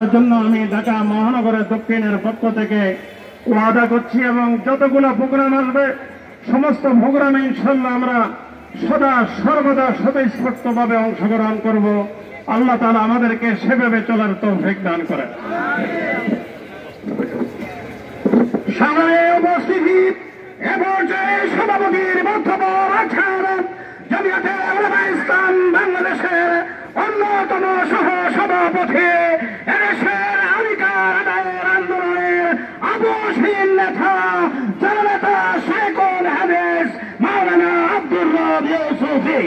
জন্য আমি ঢাকা মহানগরের দক্ষিণের পক্ষ থেকে ওয়াদা করছি এবং যতগুলো প্রোগ্রাম আসবে সমস্ত প্রোগ্রামে ইনশাআল্লাহ আমরা সদা সর্বদা স্বতঃস্ফূর্তভাবে অংশগ্রহণ করব। আল্লাহ তাআলা আমাদেরকে সেভাবে চলার তৌফিক দান করেন। সামনে উপস্থিতি এবং সভাপতির বক্তব্য রাখার জামিয়াতে উলামা ইসলাম বাংলাদেশের অন্যতম সহ সভাপতি এদেশের অধিকার আদায়ের আন্দোলনের আপোষহীন নেতা জননেতা শেখুল হাদিস মাওলানা আব্দুর রব ইউসুফী।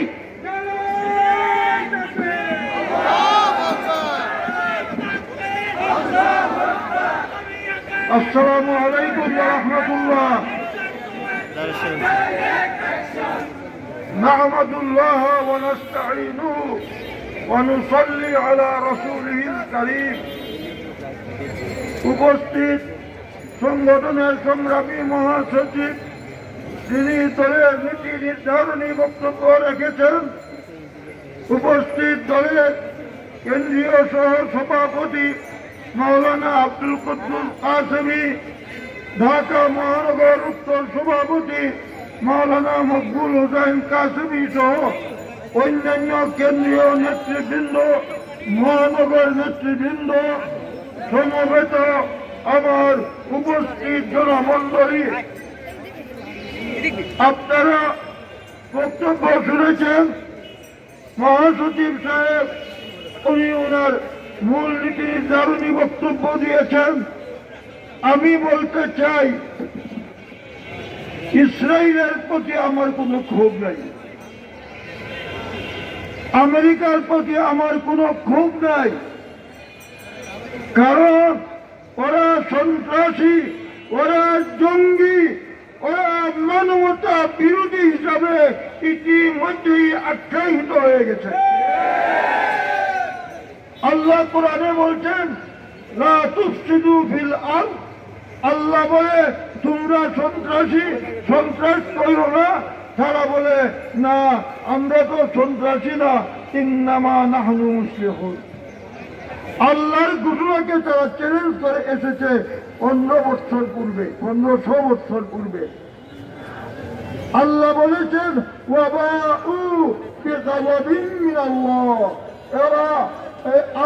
আসসালামু আলাইকুম ওয়া রাহমাতুল্লাহ। নাহমাদুল্লাহ ওয়া নাস্তাঈনুহু ওয়া নুসাল্লি আলা রাসূলিহিল কারীম। উপস্থিত সংগঠনের সংগ্রামী মহাসচিব, তিনি দলের নীতি নির্ধারণী বক্তব্য রেখেছেন। উপস্থিত দলের কেন্দ্রীয় সহ সভাপতি মাওলানা আব্দুল কুদ্দুস কাসেমী, ঢাকা মহানগর উত্তর সভাপতি মাওলানা মকবুল হোসেন কাসেমী সহ অন্যান্য কেন্দ্রীয় নেতৃবৃন্দ, মহানগর নেতৃবৃন্দ, সমবেত আমার উপস্থিত জনমণ্ডলী, আপনারা বক্তব্য শুনেছেন। মহাসচিব সাহেব উনি ওনার মূল নীতি নির্ধারণী বক্তব্য দিয়েছেন। আমি বলতে চাই, ইসরায়েলের প্রতি আমার কোনো ক্ষোভ নাই, আমেরিকার প্রতি আমার কোনো ক্ষোভ নাই, কারণ ওরা সন্ত্রাসী, ওরা জঙ্গি, ওরা মানবতা বিরোধী হিসাবে ইতিমধ্যেই আখ্যায়িত হয়ে গেছে। আল্লাহ কোরআনে বলছেন লা তুফসিদু ফিল আরদ, আল্লাহ বলে তোমরা সন্ত্রাস করো না। তারা বলে না, আমরা তো সন্ত্রাসী না, ইন্নামা নাহনু মুসলিহুন। আল্লাহর ঘোষণাকে তারা চ্যালেঞ্জ করে এসেছে 15 বছর পূর্বে, 1500 বছর পূর্বে। আল্লাহ বলেছেন ওয়াবাউ বিগাযাবিন মিনাল্লাহ, এরা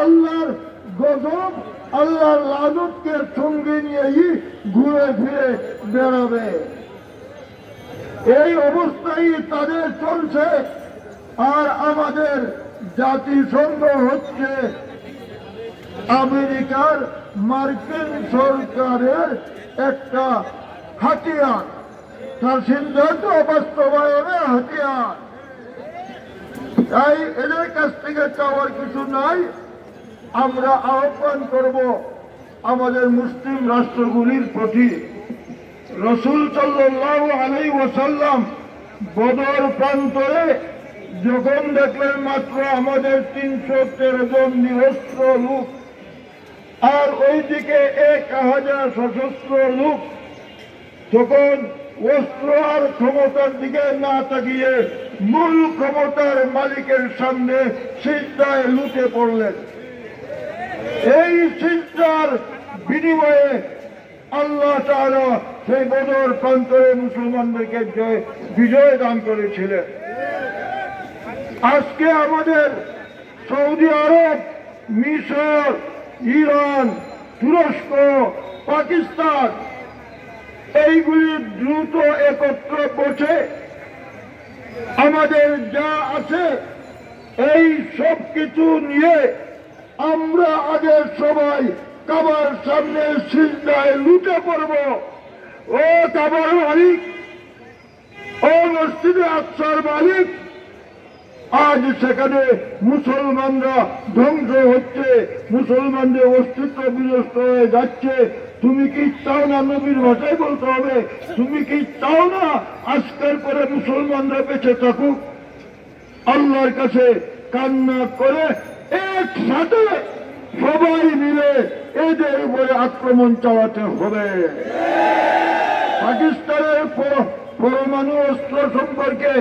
আল্লাহর গজব, আল্লাহর লানতকে সঙ্গে নিয়েই ঘুরে ফিরে বেড়াবে। এই অবস্থায় তাদের চলছে। আর আমাদের জাতিসংঘ হচ্ছে আমেরিকার, মার্কিন সরকারের একটা হাতিয়ার, তার সিদ্ধান্ত বাস্তবায়নের হাতিয়ার। তাই এদের কাছ থেকে চাওয়ার কিছু নাই। আমরা আহ্বান করব আমাদের মুসলিম রাষ্ট্রগুলির প্রতি। রাসূল সাল্লাল্লাহু আলাইহি ওয়াসাল্লাম বদর প্রান্তরে যখন দেখলেন মাত্র আমাদের 313 জন নিরস্ত্র লোক আর ওইদিকে 1000 সশস্ত্র লোক, তখন অস্ত্র আর ক্ষমতার দিকে না তাকিয়ে মূল ক্ষমতার মালিকের সামনে সিজদায় লুটে পড়লেন। এই সিজদার বিনিময়ে আল্লাহ তাআলা সেই বদর প্রান্তরে মুসলমানদেরকে বিজয় দান করেছিলেন। আজকে আমাদের সৌদি আরব, মিশর, ইরান, তুরস্ক, পাকিস্তান এইগুলি দ্রুত একত্র বসে আমাদের যা আছে এই সব কিছু নিয়ে আমরা আগে সবাই কাবার সামনে সিজদায় লুটে পড়ব। ও কাবার মালিক, ও মসজিদে আকসার মালিক, আজ সেখানে মুসলমানরা ধ্বংস হচ্ছে, মুসলমানদের অস্তিত্ব বিনষ্ট হয়ে যাচ্ছে। তুমি কি চাও না, নবীর ভাষায় বলতে হবে, তুমি কি চাও না আজকের পরে মুসলমানরা বেঁচে থাকুক? আল্লাহর কাছে কান্না করে একসাথে সবাই মিলে এদের উপরে আক্রমণ চালাতে হবে। পাকিস্তানের পরমাণু অস্ত্র সম্পর্কে